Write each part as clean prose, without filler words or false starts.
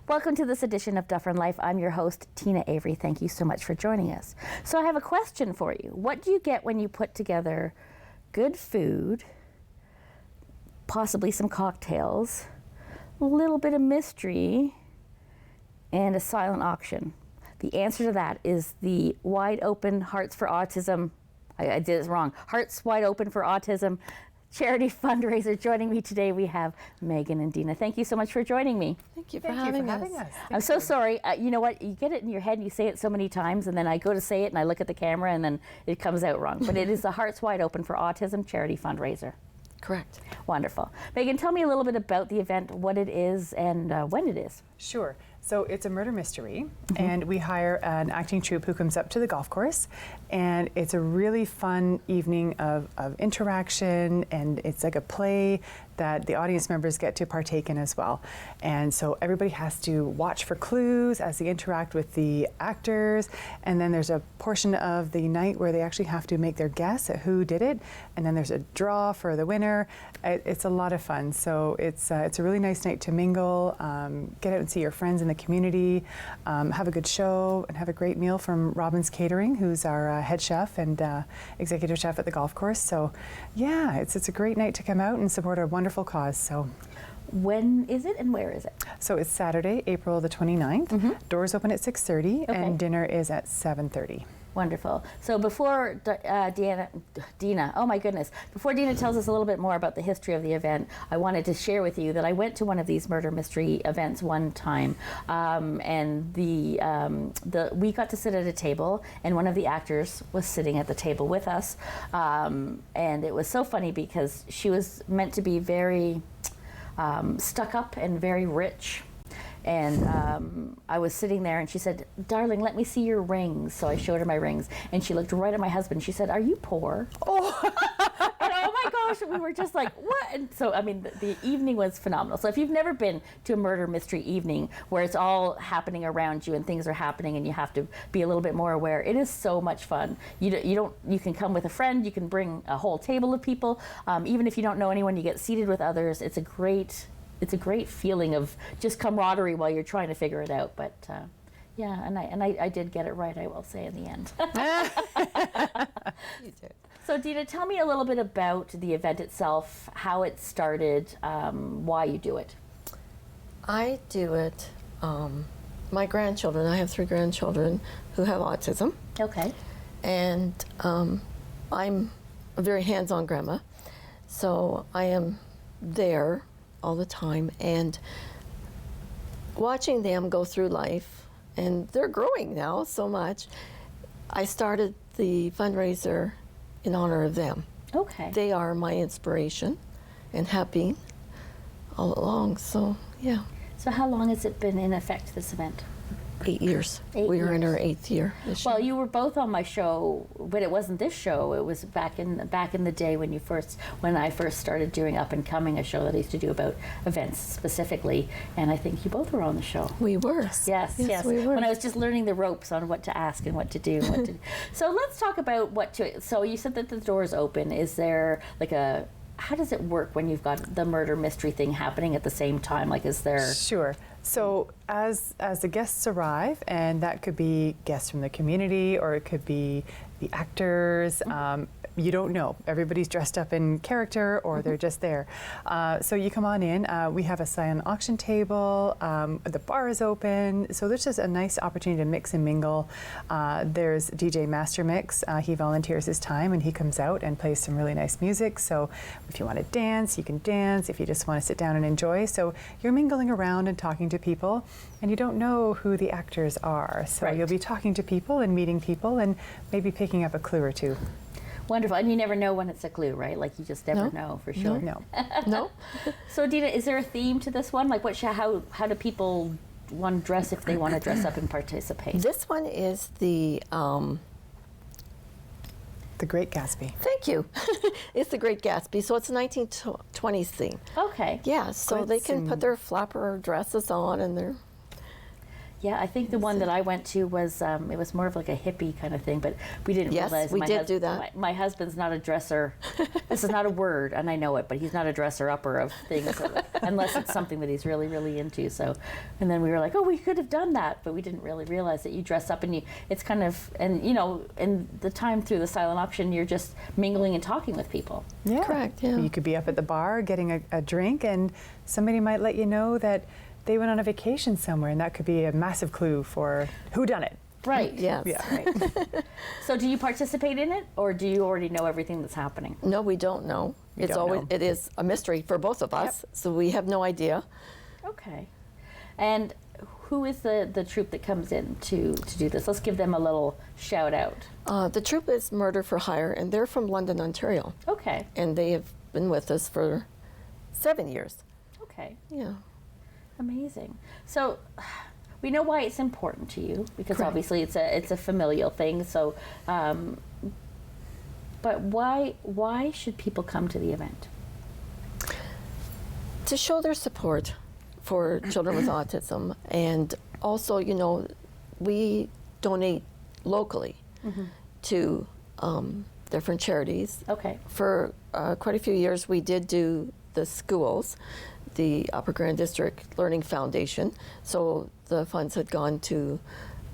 Welcome to this edition of Dufferin Life. I'm your host, Tina Avery. Thank you so much for joining us. So I have a question for you. What do you get when you put together good food, possibly some cocktails, a little bit of mystery, and a silent auction? The answer to that is the Wide Open Hearts for Autism. I did it wrong. Hearts Wide Open for Autism charity fundraiser. Joining me today, we have Megan and Dina. Thank you so much for joining me. Thank you for having us. I'm so sorry. You know what? You get it in your head and you say it so many times, and then I go to say it and I look at the camera and then it comes out wrong. But it is the Hearts Wide Open for Autism charity fundraiser. Correct. Wonderful. Megan, tell me a little bit about the event, what it is, and when it is. Sure. So it's a murder mystery, and we hire an acting troupe who comes up to the golf course, and it's a really fun evening of interaction, and it's like a play that the audience members get to partake in as well. And so everybody has to watch for clues as they interact with the actors, and then there's a portion of the night where they actually have to make their guess at who did it, and then there's a draw for the winner. It's a lot of fun. So it's a really nice night to mingle, get out and see your friends in the community, have a good show, and have a great meal from Robin's Catering, who's our head chef and executive chef at the golf course. So yeah, it's a great night to come out and support a wonderful cause. So when is it and where is it? So it's Saturday, April the 29th. Doors open at 6:30 and dinner is at 7:30. Wonderful. So before Dina, oh my goodness, before Dina tells us a little bit more about the history of the event, I wanted to share with you that I went to one of these murder mystery events one time, and we got to sit at a table, and one of the actors was sitting at the table with us, and it was so funny because she was meant to be very stuck up and very rich. And I was sitting there and she said, "Darling, let me see your rings." So I showed her my rings and she looked right at my husband. She said, "Are you poor?" Oh, and oh my gosh, we were just like, what? And so, I mean, the evening was phenomenal. So if you've never been to a murder mystery evening where it's all happening around you and things are happening and you have to be a little bit more aware, it is so much fun. You can come with a friend, you can bring a whole table of people. Even if you don't know anyone, you get seated with others. It's a great feeling of just camaraderie while you're trying to figure it out. But yeah, and I did get it right, I will say, in the end. You did. So Dina, tell me a little bit about the event itself, how it started, why you do it. I do it, my grandchildren, I have 3 grandchildren who have autism. Okay. And I'm a very hands-on grandma, so I am there all the time and watching them go through life, and they're growing now so much. I started the fundraiser in honor of them. Okay. They are my inspiration and have been all along, so yeah. So how long has it been in effect, this event? 8 years. 8 We are in years. our 8th year this year. Well, you were both on my show, but it wasn't this show. It was back in the day when I first started doing Up and Coming, a show that I used to do about events specifically. And I think you both were on the show. We were. Yes. we were. When I was just learning the ropes on what to ask and what to do. So let's talk about so you said that the door's open. Is there how does it work when you've got the murder mystery thing happening at the same time? Is there... Sure. So as the guests arrive, and that could be guests from the community or it could be the actors, you don't know. Everybody's dressed up in character or they're just there. So you come on in. We have a silent auction table. The bar is open. So there's just a nice opportunity to mix and mingle. There's DJ Master Mix. He volunteers his time and he comes out and plays some really nice music. So if you want to dance, you can dance. If you just want to sit down and enjoy. So you're mingling around and talking to people, and you don't know who the actors are. So Right. You'll be talking to people and meeting people and maybe picking up a clue or two. Wonderful. And you never know when it's a clue, right? You just never No. know for sure. No. No? So Dina, is there a theme to this one? How do people want to dress if they want to dress up and participate? This one is the, The Great Gatsby. thank you. It's the Great Gatsby, so it's a 1920s theme. Okay. Yeah, so they can Glitz put their flapper dresses on and their... Yeah, I think the one that I went to was it was more of like a hippie kind of thing, but we didn't Yes, realize we did do that. My husband's not a dresser. This is not a word, and I know it, but he's not a dresser upper of things unless it's something that he's really, really into. So, and then we were like, oh, we could have done that, but we didn't really realize that you dress up and it's kind of, and in the time through the silent auction, you're just mingling and talking with people. Yeah. Correct, yeah. You could be up at the bar getting a drink, and somebody might let you know that they went on a vacation somewhere, and that could be a massive clue for who done it. Right. Yes. Yeah. Right. So do you participate in it, or do you already know everything that's happening? No, we don't know. We don't know. It is a mystery for both of us, so we have no idea. Okay. And who is the troupe that comes in to do this? Let's give them a little shout out. The troupe is Murder for Hire, and they're from London, Ontario, Okay. and they have been with us for 7 years. Okay. Yeah. Amazing. So we know why it's important to you, because Correct. obviously it's a familial thing. So, but why should people come to the event? To show their support for children with autism, and also, we donate locally to different charities. Okay. For quite a few years, we did do the schools, the Upper Grand District Learning Foundation, so the funds had gone to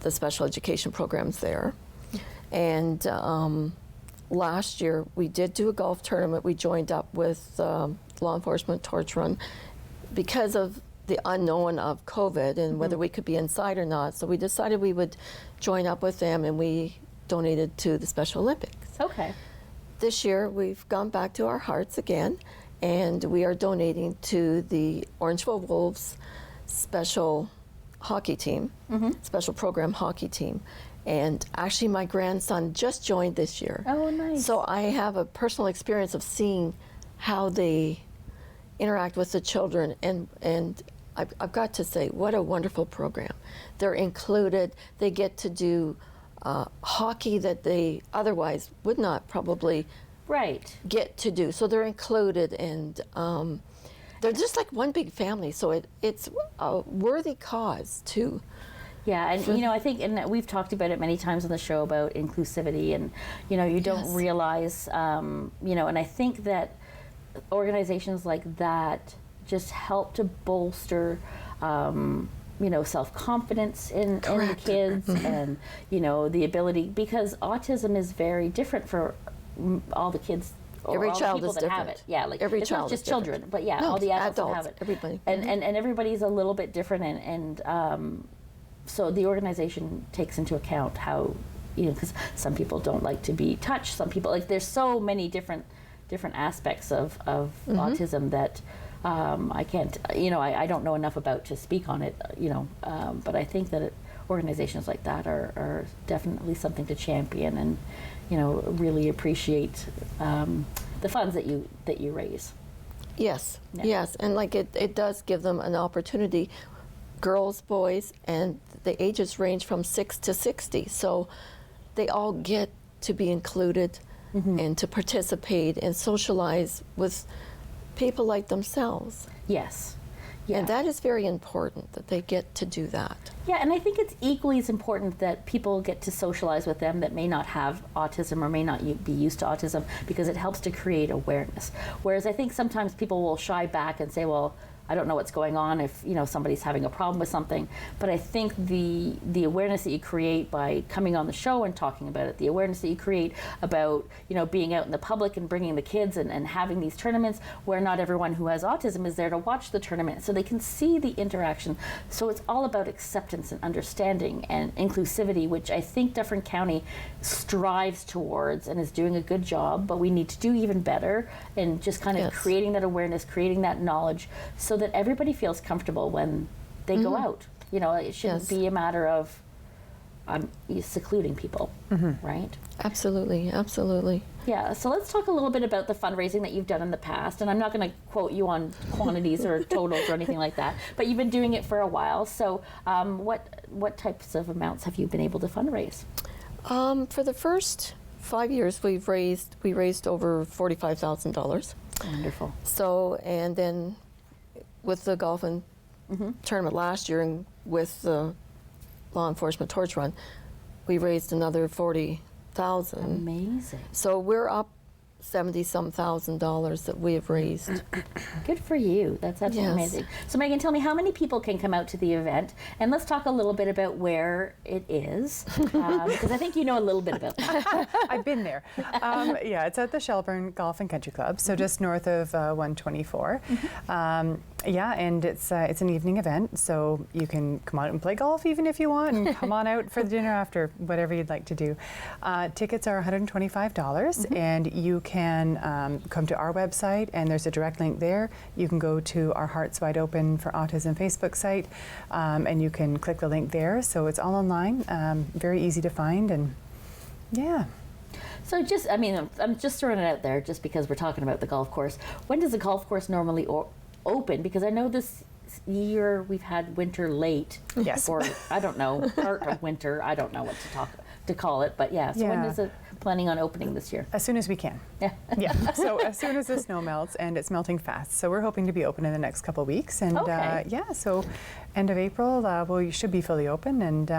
the special education programs there. And last year, we did do a golf tournament. We joined up with Law Enforcement Torch Run because of the unknown of COVID and whether we could be inside or not. So we decided we would join up with them, and we donated to the Special Olympics. Okay. This year, we've gone back to our hearts again, and we are donating to the Orangeville Wolves special hockey team, special program hockey team. And actually, my grandson just joined this year. Oh, nice. So I have a personal experience of seeing how they interact with the children, and I've got to say, what a wonderful program. They're included. They get to do hockey that they otherwise would not probably Right. get to do. So they're included, and they're just like one big family. So it's a worthy cause too. Yeah, and I think, and we've talked about it many times on the show about inclusivity, and you don't Yes. realize, and I think that organizations like that just help to bolster, self-confidence in the Correct. kids, and the ability, because autism is very different for all the kids. Or Every all child the people is that have different. it. Yeah, like Every it's child not is just different. children, but yeah, No, all the adults that adults, have it. everybody. And everybody's a little bit different, and so the organization takes into account how, because some people don't like to be touched, some people, like, there's so many different aspects of autism that I can't, I don't know enough about to speak on it, but I think that organizations like that are definitely something to champion, and really appreciate the funds that you raise. Yes, Yeah. yes, and like it does give them an opportunity. Girls, boys, and the ages range from 6 to 60, so they all get to be included and to participate and socialize with people like themselves. Yes. Yeah. And that is very important, that they get to do that. Yeah, and I think it's equally as important that people get to socialize with them that may not have autism or may not be used to autism, because it helps to create awareness. Whereas I think sometimes people will shy back and say, well, I don't know what's going on if somebody's having a problem with something. But I think the awareness that you create by coming on the show and talking about it, the awareness that you create about being out in the public and bringing the kids and having these tournaments where not everyone who has autism is there to watch the tournament, so they can see the interaction. So it's all about acceptance and understanding and inclusivity, which I think Dufferin County strives towards and is doing a good job. But we need to do even better in just kind of Yes. creating that awareness, creating that knowledge, so that everybody feels comfortable when they go out. It shouldn't Yes. be a matter of secluding people, right? Absolutely, absolutely. Yeah, so let's talk a little bit about the fundraising that you've done in the past. And I'm not going to quote you on quantities or totals or anything like that, but you've been doing it for a while. So what types of amounts have you been able to fundraise? For the first 5 years, we raised over $45,000. Wonderful. So, and then with the golf and tournament last year, and with the law enforcement torch run, we raised another $40,000. Amazing. So we're up $70-some thousand that we have raised. Good for you. That's absolutely Yes. amazing. So Megan, tell me how many people can come out to the event, and let's talk a little bit about where it is, because I think you know a little bit about that. I've been there. Yeah, it's at the Shelburne Golf and Country Club, so just north of 124. Yeah, and it's an evening event, so you can come out and play golf even if you want, and come on out for the dinner after, whatever you'd like to do. Tickets are $125, and you can come to our website, and there's a direct link there. You can go to our Hearts Wide Open for Autism Facebook site, and you can click the link there. So it's all online, very easy to find, and yeah. So just, I mean, I'm just throwing it out there just because we're talking about the golf course. When does the golf course normally open? Because I know this year we've had winter late. Yes. Or, I don't know, part of winter. I don't know what to call it. But yeah, so when is it planning on opening this year? As soon as we can. Yeah. Yeah, so as soon as the snow melts, and it's melting fast. So we're hoping to be open in the next couple of weeks. And Okay. yeah, so end of April, we should be fully open, and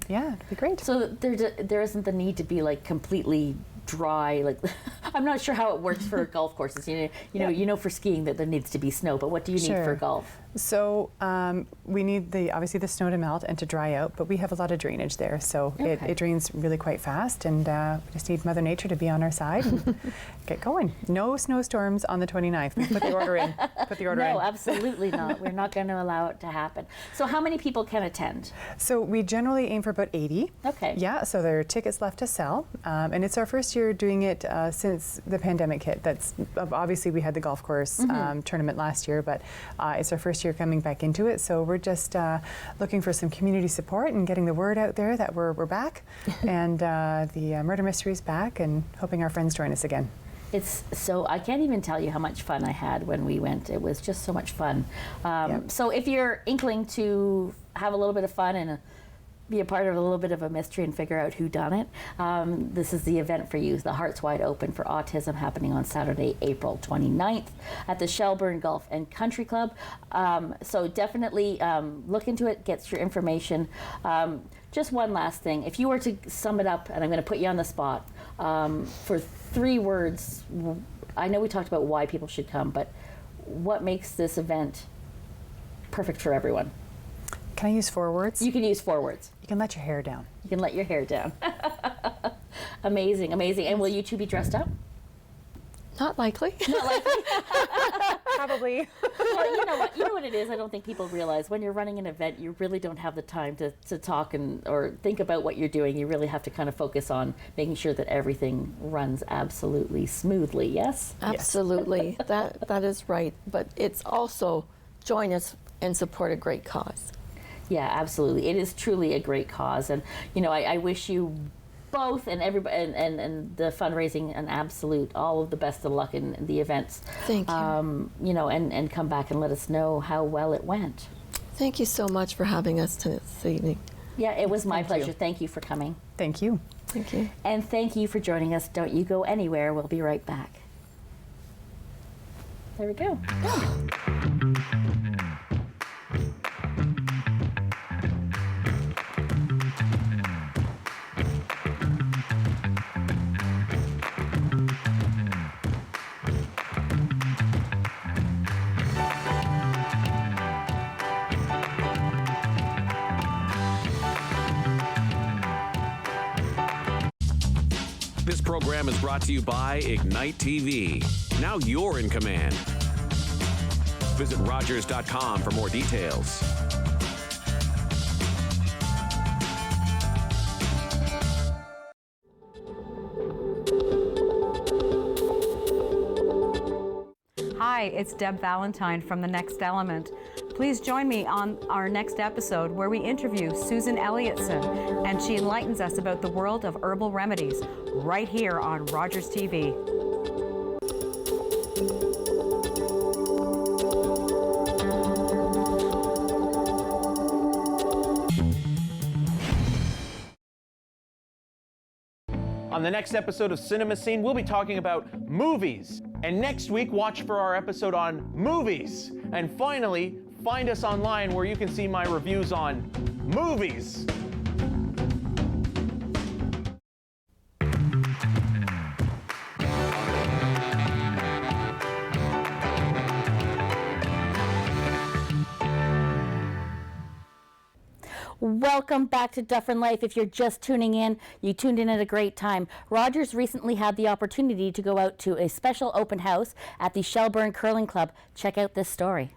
yeah, it'll be great. So there isn't the need to be like completely dry, like I'm not sure how it works for golf courses. You know for skiing that there needs to be snow, but what do you need for Sure. golf? So we need obviously the snow to melt and to dry out, but we have a lot of drainage there, so Okay. it drains really quite fast, and we just need Mother Nature to be on our side and get going. No snowstorms on the 29th. We put the order in. Put the order in. No, absolutely not. We're not going to allow it to happen. So how many people can attend? So we generally aim for about 80. Okay. Yeah, so there are tickets left to sell, and it's our first year doing it since the pandemic hit. That's obviously we had the golf course tournament last year, but it's our first year coming back into it. So we're just looking for some community support and getting the word out there that we're back, and the murder mystery is back, and hoping our friends join us again. It's so, I can't even tell you how much fun I had when we went. It was just so much fun. So if you're inkling to have a little bit of fun and be a part of a little bit of a mystery and figure out who done it, this is the event for you, the Hearts Wide Open for Autism, happening on Saturday, April 29th at the Shelburne Golf and Country Club. So definitely look into it, get your information. Just one last thing. If you were to sum it up, and I'm going to put you on the spot, for 3 words, I know we talked about why people should come, but what makes this event perfect for everyone? Can I use 4 words? You can use 4 words. You can let your hair down. You can let your hair down. Amazing, amazing. And will you two be dressed up? Not likely. Probably. Well, you know what it is. I don't think people realize when you're running an event, you really don't have the time to talk or think about what you're doing. You really have to kind of focus on making sure that everything runs absolutely smoothly. Yes. Absolutely. That is right. But it's also join us and support a great cause. Yeah, absolutely. It is truly a great cause, and I wish you both and everybody and the fundraising an absolute all of the best of luck in the events. Thank you. And come back and let us know how well it went. Thank you so much for having us this evening. Yeah, it was my Thank you. pleasure. Thank you for coming. Thank you. Thank you. And thank you for joining us. Don't you go anywhere. We'll be right back. There we go. This program is brought to you by Ignite TV. Now you're in command. Visit Rogers.com for more details. Hi, it's Deb Valentine from The Next Element. Please join me on our next episode where we interview Susan Elliotson, and she enlightens us about the world of herbal remedies right here on Rogers TV. On the next episode of Cinema Scene, we'll be talking about movies. And next week, watch for our episode on movies. And finally, find us online where you can see my reviews on movies. Welcome back to Dufferin Life. If you're just tuning in, you tuned in at a great time. Rogers recently had the opportunity to go out to a special open house at the Shelburne Curling Club. Check out this story.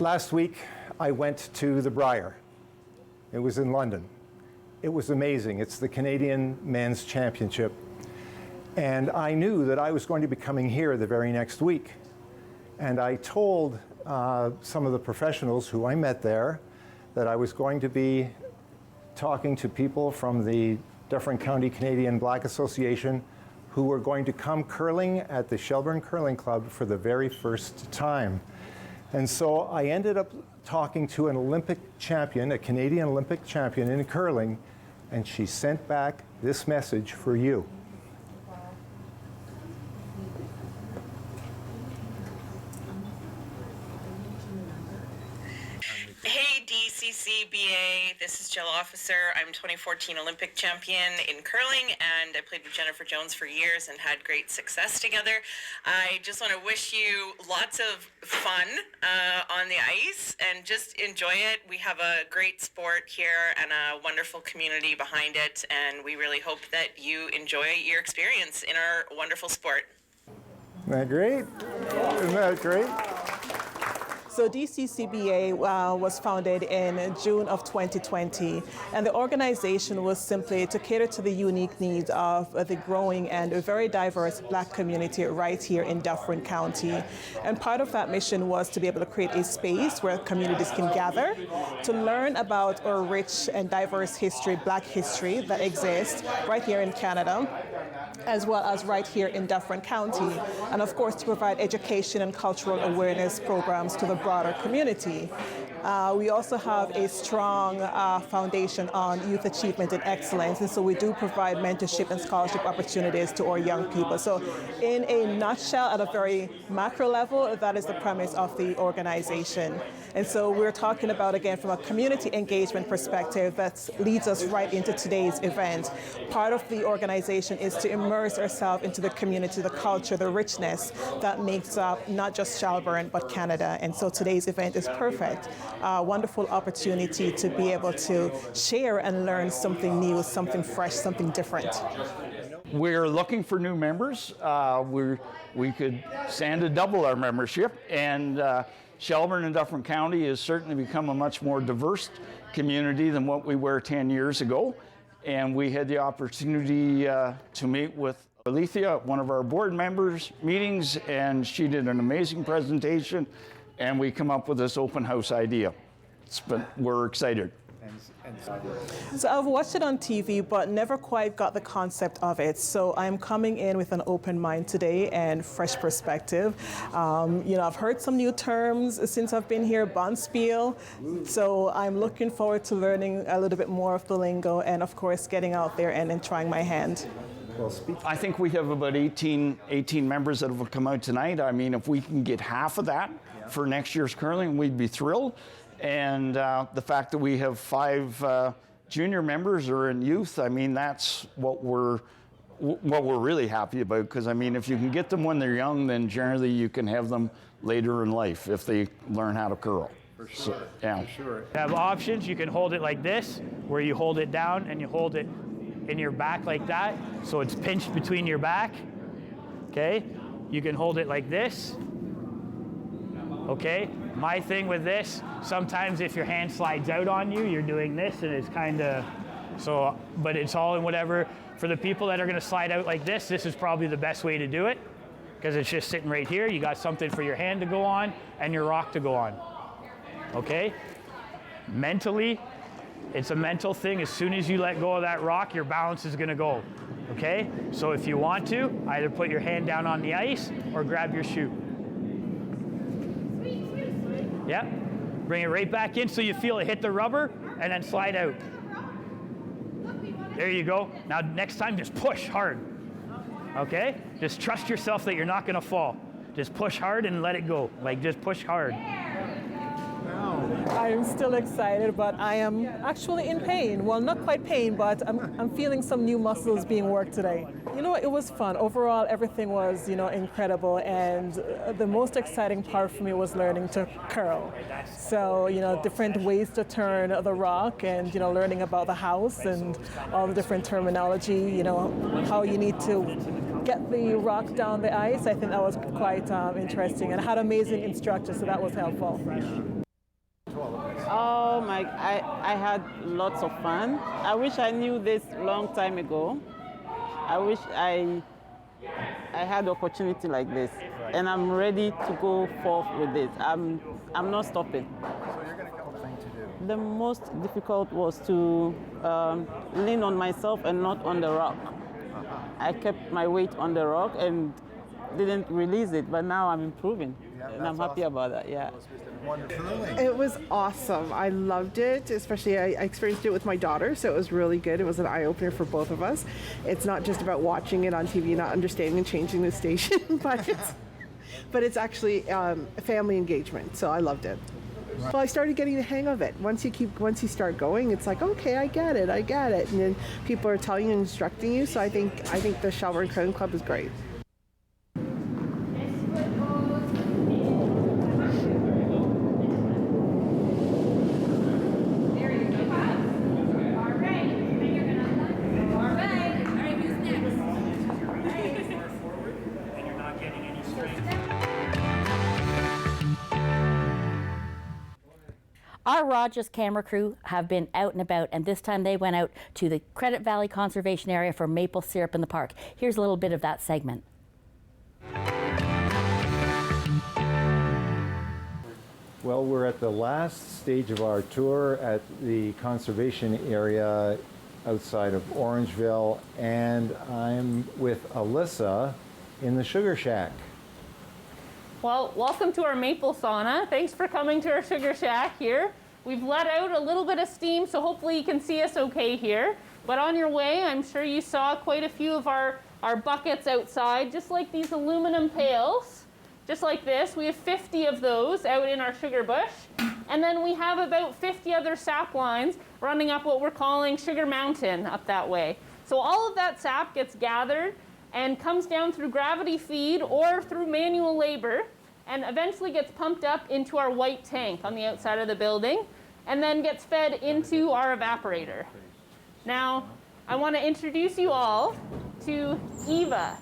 Last week, I went to the Briar. It was in London. It was amazing. It's the Canadian Men's Championship. And I knew that I was going to be coming here the very next week. And I told some of the professionals who I met there that I was going to be talking to people from the Dufferin County Canadian Black Association who were going to come curling at the Shelburne Curling Club for the very first time. And so I ended up talking to an Olympic champion, a Canadian Olympic champion in curling, and she sent back this message for you. Hey DCCBA, this is Jill Officer. I'm 2014 Olympic champion in curling, and I played with Jennifer Jones for years and had great success together. I just want to wish you lots of fun on the ice and just enjoy it. We have a great sport here and a wonderful community behind it, and we really hope that you enjoy your experience in our wonderful sport. Isn't that great? Isn't that great? So DCCBA was founded in June of 2020, and the organization was simply to cater to the unique needs of the growing and a very diverse Black community right here in Dufferin County. And part of that mission was to be able to create a space where communities can gather to learn about our rich and diverse history, Black history that exists right here in Canada, as well as right here in Dufferin County, and of course to provide education and cultural awareness programs to the broader community. We also have a strong foundation on youth achievement and excellence, and so we do provide mentorship and scholarship opportunities to our young people. So in a nutshell, at a very macro level, that is the premise of the organization. And so we're talking about, again, from a community engagement perspective, that leads us right into today's event. Part of the organization is to immerse ourselves into the community, the culture, the richness that makes up not just Shelburne, but Canada. And so today's event is perfect. Wonderful opportunity to be able to share and learn something new, something fresh, something different. We're looking for new members. We could stand to double our membership, and Shelburne and Dufferin County has certainly become a much more diverse community than what we were 10 years ago. And we had the opportunity to meet with Alethea at one of our board members' meetings, and she did an amazing presentation, and we come up with this open house idea. We're excited. So I've watched it on TV, but never quite got the concept of it. So I'm coming in with an open mind today and fresh perspective. I've heard some new terms since I've been here, Bonspiel. So I'm looking forward to learning a little bit more of the lingo and, of course, getting out there and trying my hand. I think we have about 18 members that have come out tonight. I mean, if we can get half of that for next year's curling, we'd be thrilled. And the fact that we have 5 junior members or in youth, I mean, that's what we're really happy about. Because I mean, if you can get them when they're young, then generally you can have them later in life if they learn how to curl. For sure. So, yeah. For sure. You have options. You can hold it like this, where you hold it down and you hold it in your back like that, so it's pinched between your back. Okay. You can hold it like this. Okay, my thing with this, sometimes if your hand slides out on you, you're doing this and it's kind of, so, but it's all in whatever. For the people that are gonna slide out like this is probably the best way to do it, because it's just sitting right here. You got something for your hand to go on and your rock to go on, okay? Mentally, it's a mental thing. As soon as you let go of that rock, your balance is gonna go, okay? So if you want to, either put your hand down on the ice or grab your shoe. Yeah, bring it right back in so you feel it hit the rubber and then slide out. There you go. Now next time just push hard, okay? Just trust yourself that you're not gonna fall. Just push hard and let it go. Like just push hard. Wow. I am still excited, but I am actually in pain. Well, not quite pain, but I'm feeling some new muscles being worked today. You know, it was fun. Overall, everything was, incredible. And the most exciting part for me was learning to curl. So, different ways to turn the rock and, learning about the house and all the different terminology, how you need to get the rock down the ice. I think that was quite interesting, and I had amazing instructors, so that was helpful. Oh my, I had lots of fun. I wish I knew this long time ago. I wish I had the opportunity like this, and I'm ready to go forth with this. I'm not stopping. So you're going to come thing to do. The most difficult was to lean on myself and not on the rock. I kept my weight on the rock and didn't release it, but now I'm improving, and I'm happy about that. Yeah. It was awesome. I loved it, especially I experienced it with my daughter, so it was really good. It was an eye-opener for both of us. It's not just about watching it on TV, not understanding and changing the station, but it's actually family engagement, so I loved it. Right. Well, I started getting the hang of it. Once you start going, it's like, okay, I get it, and then people are telling you and instructing you. So I think the Shelburne Curling Club is great. Our Rogers camera crew have been out and about, and this time they went out to the Credit Valley Conservation Area for maple syrup in the park. Here's a little bit of that segment. Well, we're at the last stage of our tour at the conservation area outside of Orangeville, and I'm with Alyssa in the Sugar Shack. Well, welcome to our maple sauna. Thanks for coming to our Sugar Shack here. We've let out a little bit of steam, so hopefully you can see us okay here. But on your way, I'm sure you saw quite a few of our buckets outside, just like these aluminum pails, just like this. We have 50 of those out in our sugar bush. And then we have about 50 other sap lines running up what we're calling Sugar Mountain up that way. So all of that sap gets gathered and comes down through gravity feed or through manual labor, and eventually gets pumped up into our white tank on the outside of the building, and then gets fed into our evaporator. Now, I want to introduce you all to Eva.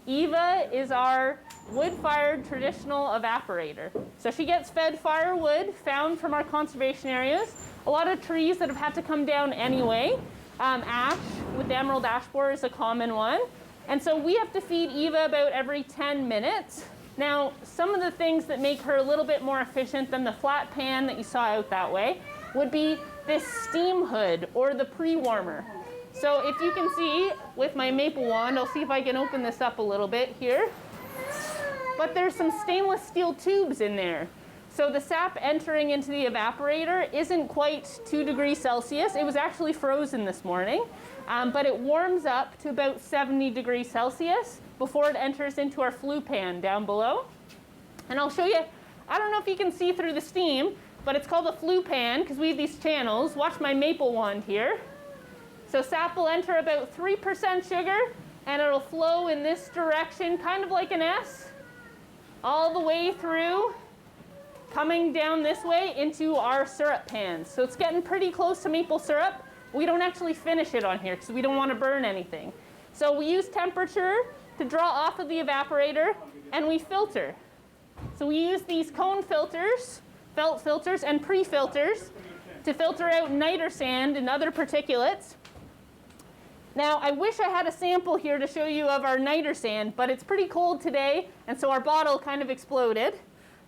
Eva is our wood-fired traditional evaporator. So she gets fed firewood found from our conservation areas, a lot of trees that have had to come down anyway. Ash with the emerald ash borer is a common one. And so we have to feed Eva about every 10 minutes. Now, some of the things that make her a little bit more efficient than the flat pan that you saw out that way would be this steam hood or the pre-warmer. So if you can see with my maple wand, I'll see if I can open this up a little bit here. But there's some stainless steel tubes in there. So the sap entering into the evaporator isn't quite 2 degrees Celsius. It was actually frozen this morning. But it warms up to about 70 degrees Celsius before it enters into our flue pan down below. And I'll show you, I don't know if you can see through the steam, but it's called a flue pan because we have these channels. Watch my maple wand here. So sap will enter about 3% sugar, and it'll flow in this direction, kind of like an S, all the way through, coming down this way into our syrup pans. So it's getting pretty close to maple syrup. We don't actually finish it on here because we don't want to burn anything. So we use temperature to draw off of the evaporator, and we filter. So we use these cone filters, felt filters, and pre-filters to filter out niter sand and other particulates. Now, I wish I had a sample here to show you of our niter sand, but it's pretty cold today, and so our bottle kind of exploded.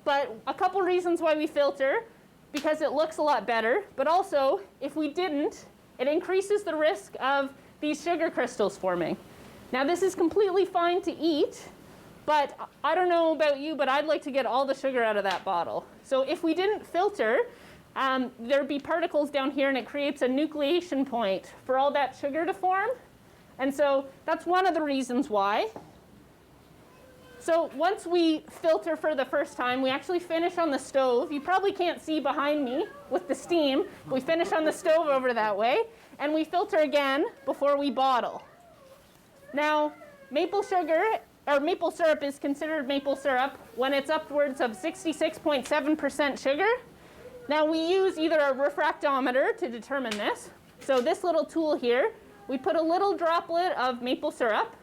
But a couple reasons why we filter, because it looks a lot better, but also, if we didn't, it increases the risk of these sugar crystals forming. Now, this is completely fine to eat, but I don't know about you, but I'd like to get all the sugar out of that bottle. So if we didn't filter, there'd be particles down here, and it creates a nucleation point for all that sugar to form. And so that's one of the reasons why. So once we filter for the first time, we actually finish on the stove. You probably can't see behind me with the steam. We finish on the stove over that way, and we filter again before we bottle. Now, maple sugar, or maple syrup is considered maple syrup when it's upwards of 66.7% sugar. Now we use either a refractometer to determine this. So this little tool here, we put a little droplet of maple syrup,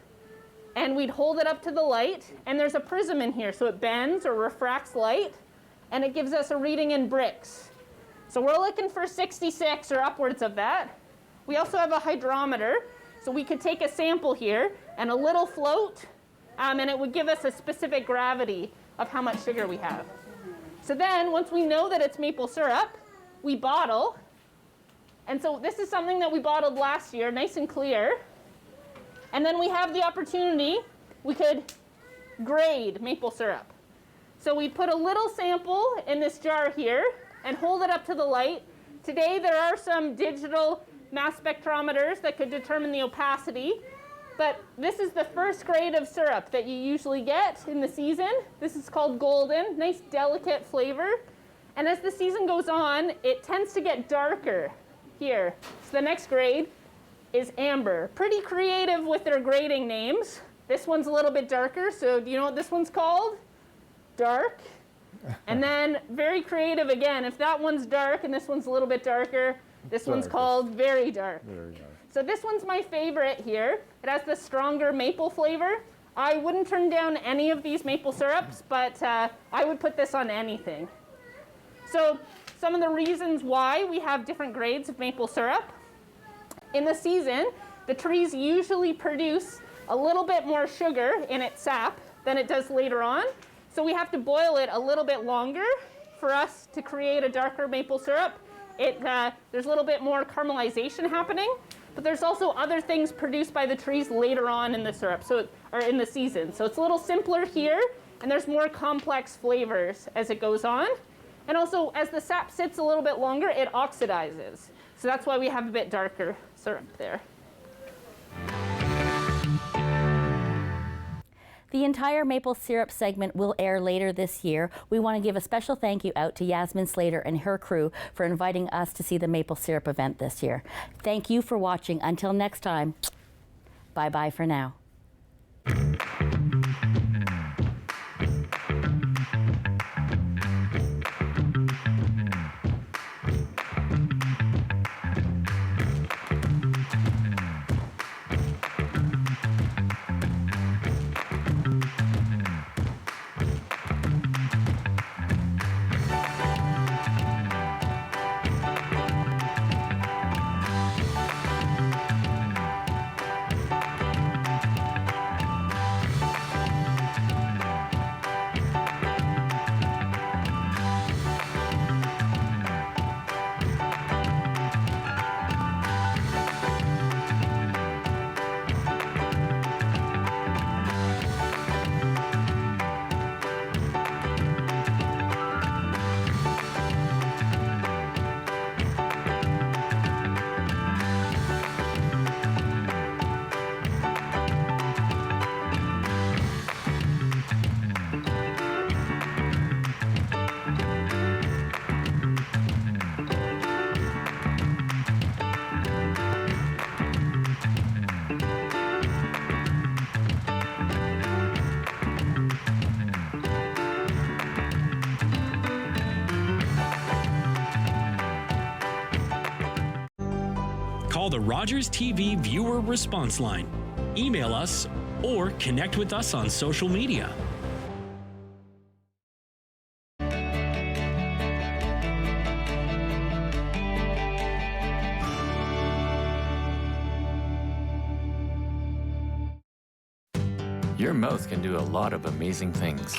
and we'd hold it up to the light, and there's a prism in here, so it bends or refracts light, and it gives us a reading in Brix. So we're looking for 66 or upwards of that. We also have a hydrometer, so we could take a sample here and a little float, and it would give us a specific gravity of how much sugar we have. So then, once we know that it's maple syrup, we bottle. And so this is something that we bottled last year, nice and clear. And then we have the opportunity, we could grade maple syrup. So we put a little sample in this jar here and hold it up to the light. Today there are some digital mass spectrometers that could determine the opacity, but this is the first grade of syrup that you usually get in the season. This is called golden, nice delicate flavor. And as the season goes on, it tends to get darker here. So the next grade is amber. Pretty creative with their grading names. This one's a little bit darker, so do you know what this one's called? Dark. And then very creative again. If that one's dark and this one's a little bit darker, this one's called very dark. Very dark. So this one's my favorite here. It has the stronger maple flavor. I wouldn't turn down any of these maple syrups, but I would put this on anything. So some of the reasons why we have different grades of maple syrup. In the season, the trees usually produce a little bit more sugar in its sap than it does later on. So we have to boil it a little bit longer for us to create a darker maple syrup. There's a little bit more caramelization happening, but there's also other things produced by the trees later on in the syrup, or in the season. So it's a little simpler here, and there's more complex flavors as it goes on. And also, as the sap sits a little bit longer, it oxidizes. So that's why we have a bit darker syrup there. The entire maple syrup segment will air later this year. We want to give a special thank you out to Yasmin Slater and her crew for inviting us to see the maple syrup event this year. Thank you for watching. Until next time, bye-bye for now. Call the Rogers TV viewer response line, email us, or connect with us on social media. Your mouth can do a lot of amazing things.